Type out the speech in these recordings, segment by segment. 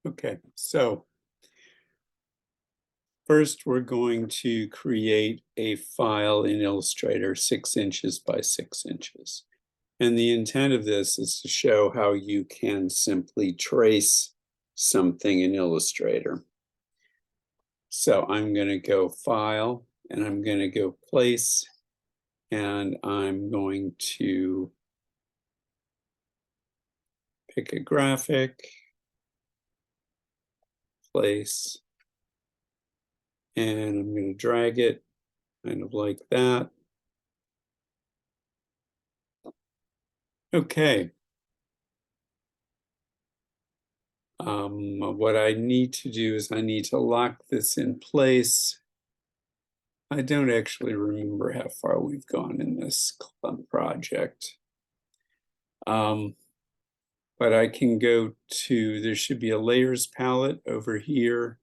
Okay, so first we're going to create a file in Illustrator 6 inches by 6 inches. And the intent of this is to show how you can simply trace something in Illustrator. So I'm going to go File, and I'm going to go Place, and I'm going to pick a graphic, Place, and I'm going to drag it kind of like that. Okay. What I need to do is I need to lock this in place. I don't actually remember how far we've gone in this project. But I can go to, there should be a layers palette over here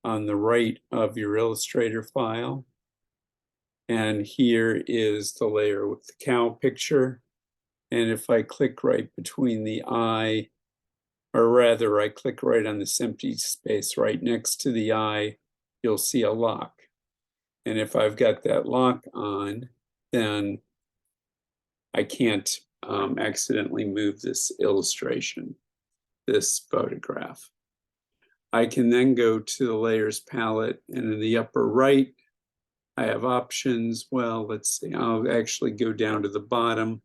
on the right of your Illustrator file. And here is the layer with the cow picture. And if I click right between the eye, or rather I click right on this empty space right next to the eye, you'll see a lock. And if I've got that lock on, then I can't accidentally move this illustration, this photograph. I can then go to the layers palette, and in the upper right, I have options. Well, let's see, I'll actually go down to the bottom.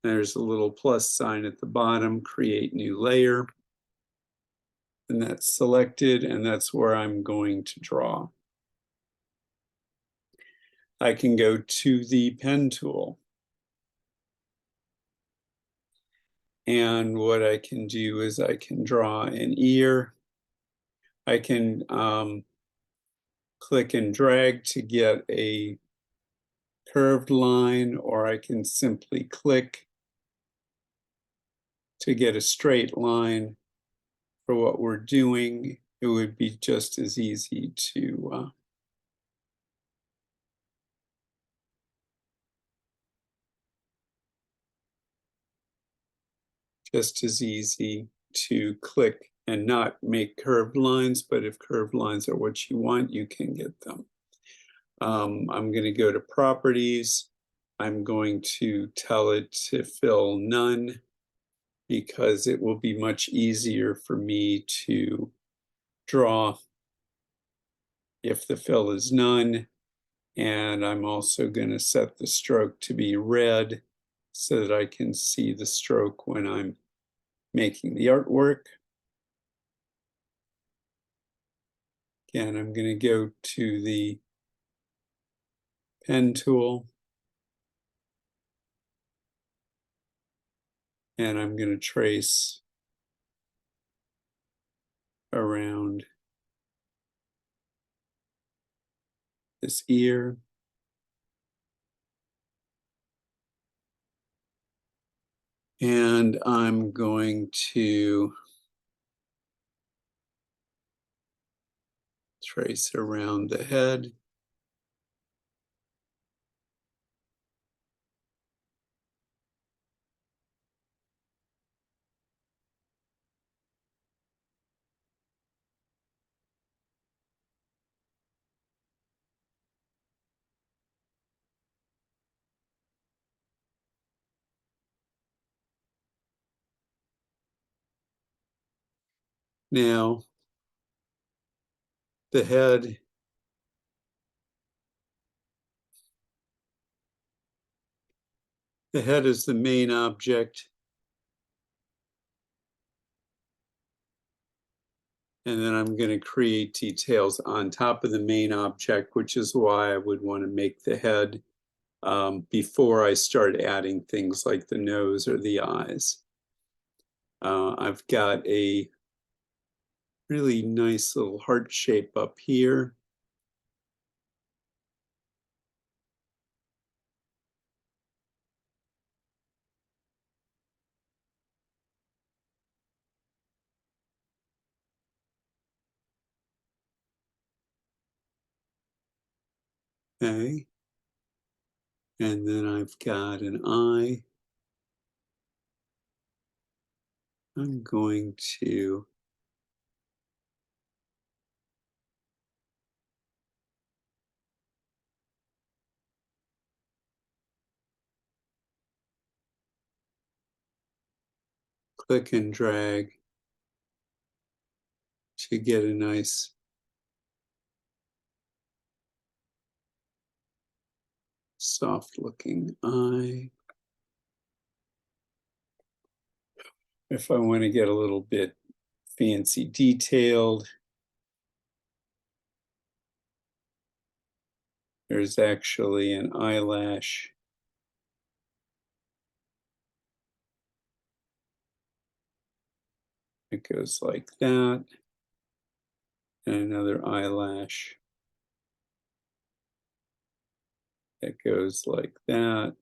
There's a little plus sign at the bottom, create new layer. And that's selected, and that's where I'm going to draw. I can go to the pen tool. And what I can do is I can draw an ear. I can click and drag to get a curved line, or I can simply click to get a straight line. For what we're doing, it would be just as easy to click and not make curved lines, but if curved lines are what you want, you can get them. I'm going to go to properties. I'm going to tell it to fill none because it will be much easier for me to draw if the fill is none. And I'm also going to set the stroke to be red so that I can see the stroke when I'm making the artwork. Again, I'm going to go to the pen tool, and I'm going to trace around this ear. And I'm going to trace around the head. Now, the head is the main object. And then I'm going to create details on top of the main object, which is why I would want to make the head before I start adding things like the nose or the eyes. I've got a really nice little heart shape up here. Okay. And then I've got an eye. I'm going to click and drag to get a nice soft looking eye. If I want to get a little bit fancy detailed, there's actually an eyelash that goes like that, and another eyelash that goes like that.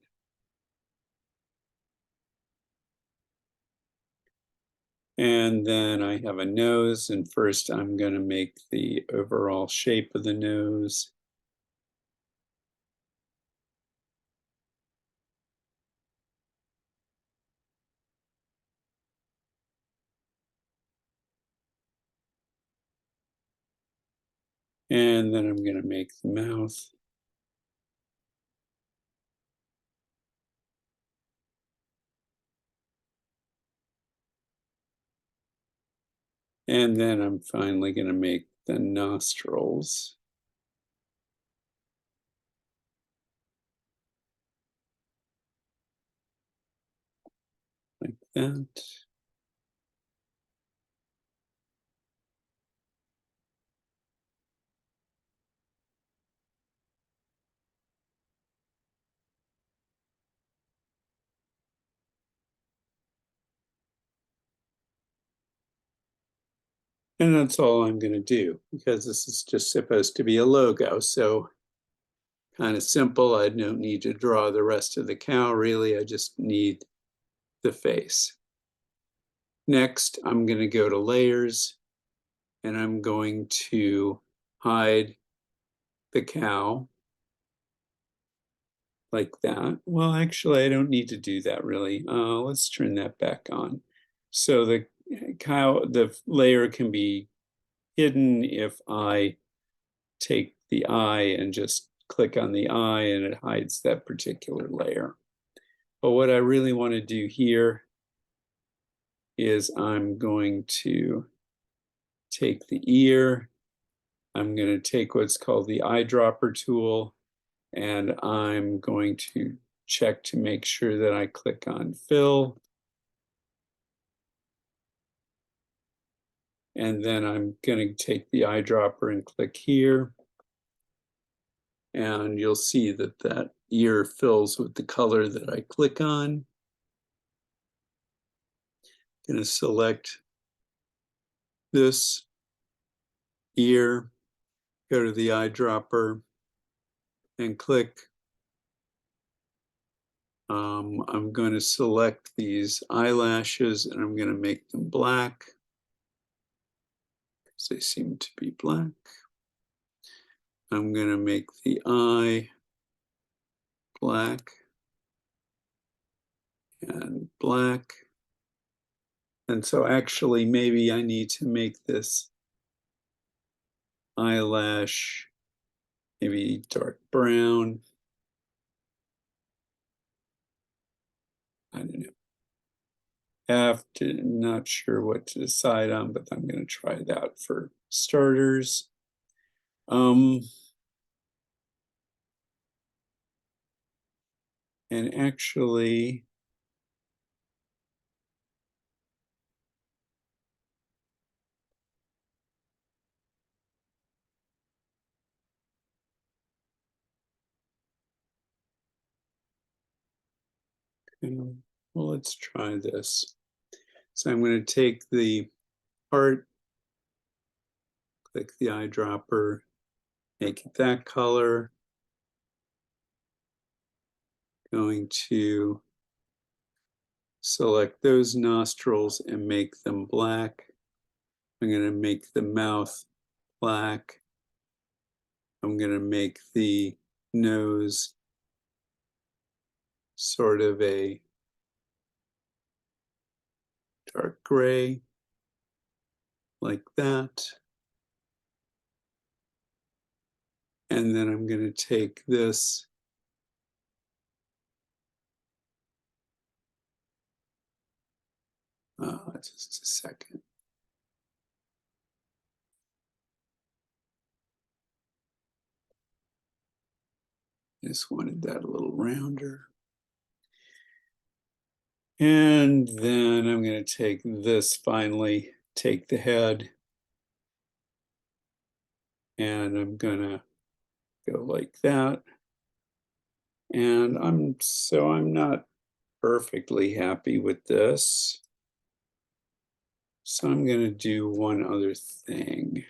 And then I have a nose, and first I'm going to make the overall shape of the nose. And then I'm going to make the mouth. And then I'm finally going to make the nostrils. Like that. And that's all I'm going to do, because this is just supposed to be a logo. So kind of simple. I don't need to draw the rest of the cow, really. I just need the face. Next, I'm going to go to layers, and I'm going to hide the cow like that. Well, actually, I don't need to do that, really. Let's turn that back on. So the layer can be hidden if I take the eye and just click on the eye, and it hides that particular layer. But what I really want to do here is I'm going to take the ear. I'm going to take what's called the eyedropper tool, and I'm going to check to make sure that I click on fill. And then I'm going to take the eyedropper and click here. And you'll see that that ear fills with the color that I click on. I'm going to select this ear, go to the eyedropper and click. I'm going to select these eyelashes, and I'm going to make them black because they seem to be black. I'm going to make the eye black and black. And so actually, maybe I need to make this eyelash maybe dark brown. I don't know. Not sure what to decide on, but I'm going to try that for starters. And actually, well, let's try this. So I'm going to take the heart, click the eyedropper, make it that color. Going to select those nostrils and make them black. I'm going to make the mouth black. I'm going to make the nose sort of a dark gray, like that. And then I'm going to take this Just a second. Just wanted that a little rounder. And then I'm going to take this, finally, take the head, and I'm going to go like that. And I'm not perfectly happy with this. So I'm going to do one other thing.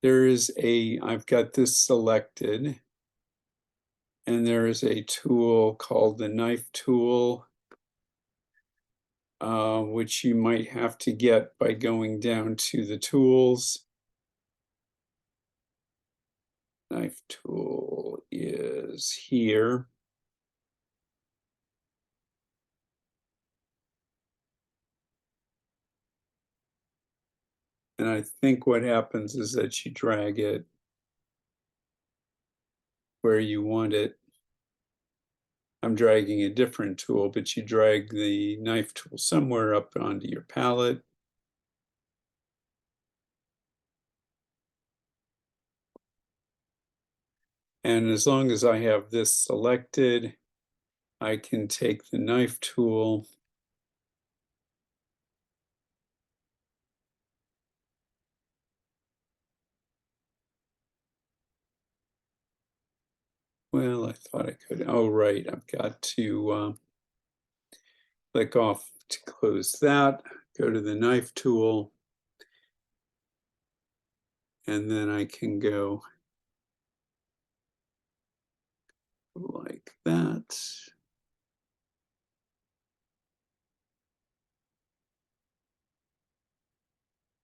I've got this selected, and there is a tool called the knife tool, which you might have to get by going down to the tools. Knife tool is here. And I think what happens is that you drag it where you want it. I'm dragging a different tool, but you drag the knife tool somewhere up onto your palette. And as long as I have this selected, I can take the knife tool well, I thought I could. Oh, right, I've got to click off to close that, go to the knife tool, and then I can go like that.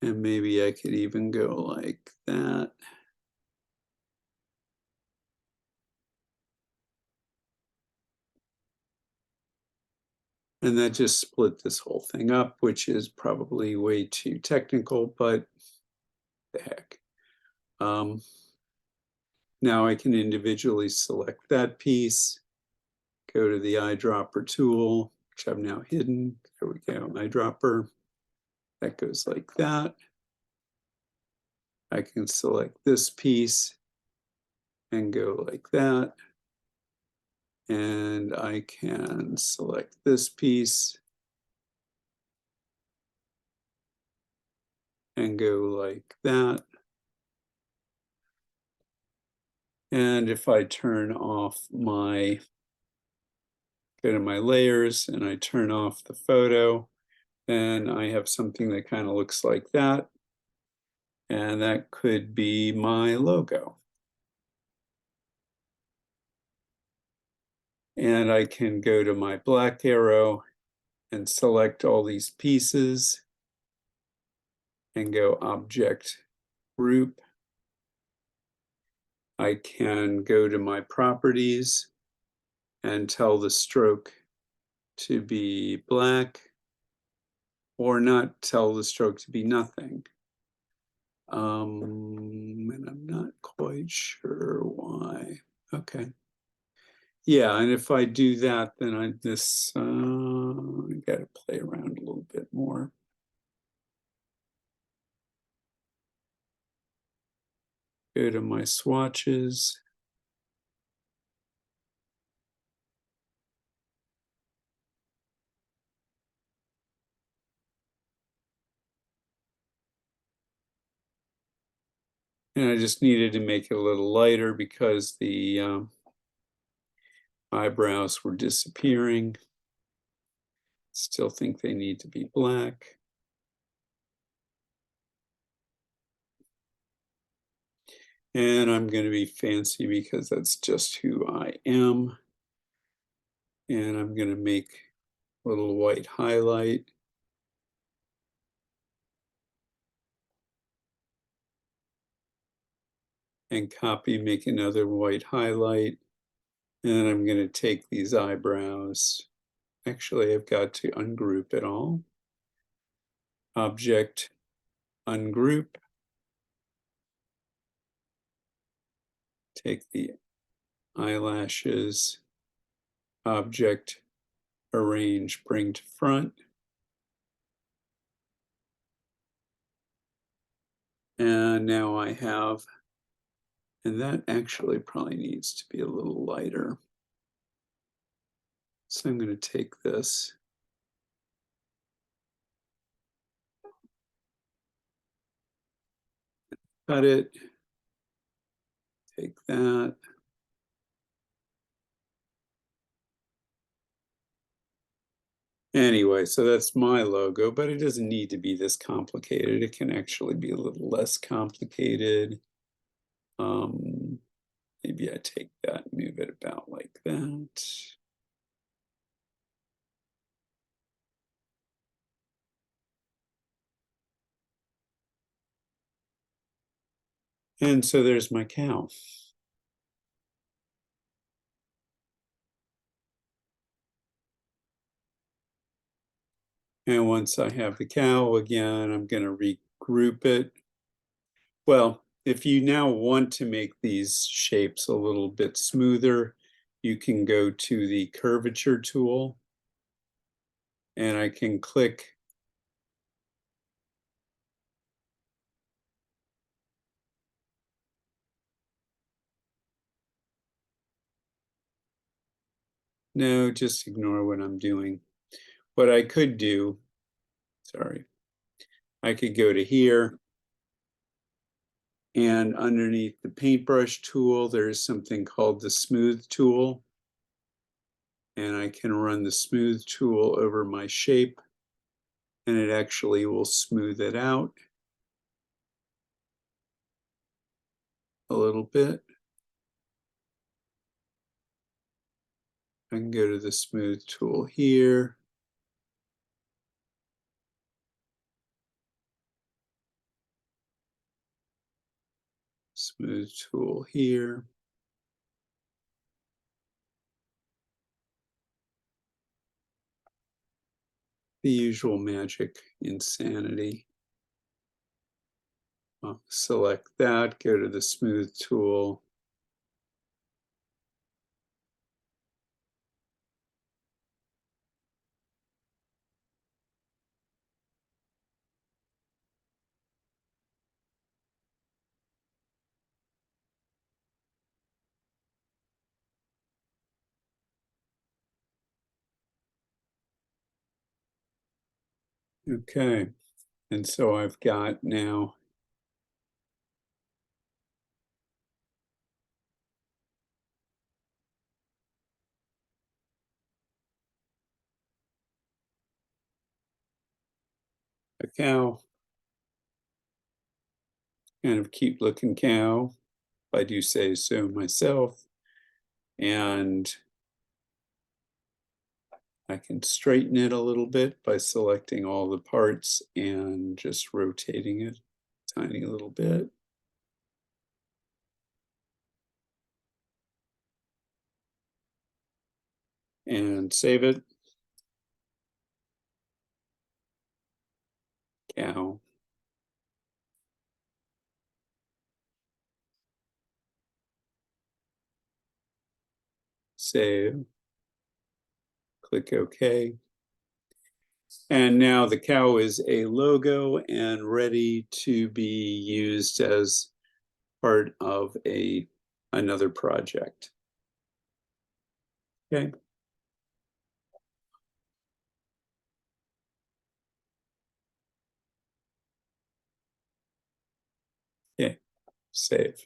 And maybe I could even go like that. And that just split this whole thing up, which is probably way too technical, but the heck. Now I can individually select that piece, go to the eyedropper tool, which I've now hidden. There we go, eyedropper. That goes like that. I can select this piece and go like that. And I can select this piece and go like that. And if I turn off go to my layers and I turn off the photo, then I have something that kind of looks like that. And that could be my logo. And I can go to my black arrow and select all these pieces and go Object Group. I can go to my properties and tell the stroke to be black or not tell the stroke to be nothing. And I'm not quite sure why. Okay. Yeah, and if I do that, then I got to play around a little bit more. Go to my swatches. And I just needed to make it a little lighter because the eyebrows were disappearing. Still think they need to be black. And I'm going to be fancy because that's just who I am. And I'm going to make a little white highlight. And copy, make another white highlight. And I'm going to take these eyebrows. Actually, I've got to ungroup it all. Object, ungroup. Take the eyelashes, object, arrange, bring to front. And now I have, and that actually probably needs to be a little lighter. So I'm going to take this, cut it, take that. Anyway, so that's my logo, but it doesn't need to be this complicated. It can actually be a little less complicated. Maybe I take that and move it about like that. And so there's my cow. And once I have the cow again, I'm going to regroup it. Well, if you now want to make these shapes a little bit smoother, you can go to the curvature tool and I can click no, just ignore what I'm doing. What I could do, sorry, I could go to here and underneath the paintbrush tool, there's something called the smooth tool. And I can run the smooth tool over my shape and it actually will smooth it out a little bit. I can go to the smooth tool here. Smooth tool here. The usual magic insanity. I'll select that, go to the smooth tool. Okay, and so I've got now a cow, kind of cute looking cow, if I do say so myself. And I can straighten it a little bit by selecting all the parts and just rotating it a tiny little bit. And save it. Cow. Save. Click OK. And now the cow is a logo and ready to be used as part of another project. Okay. Okay. Save.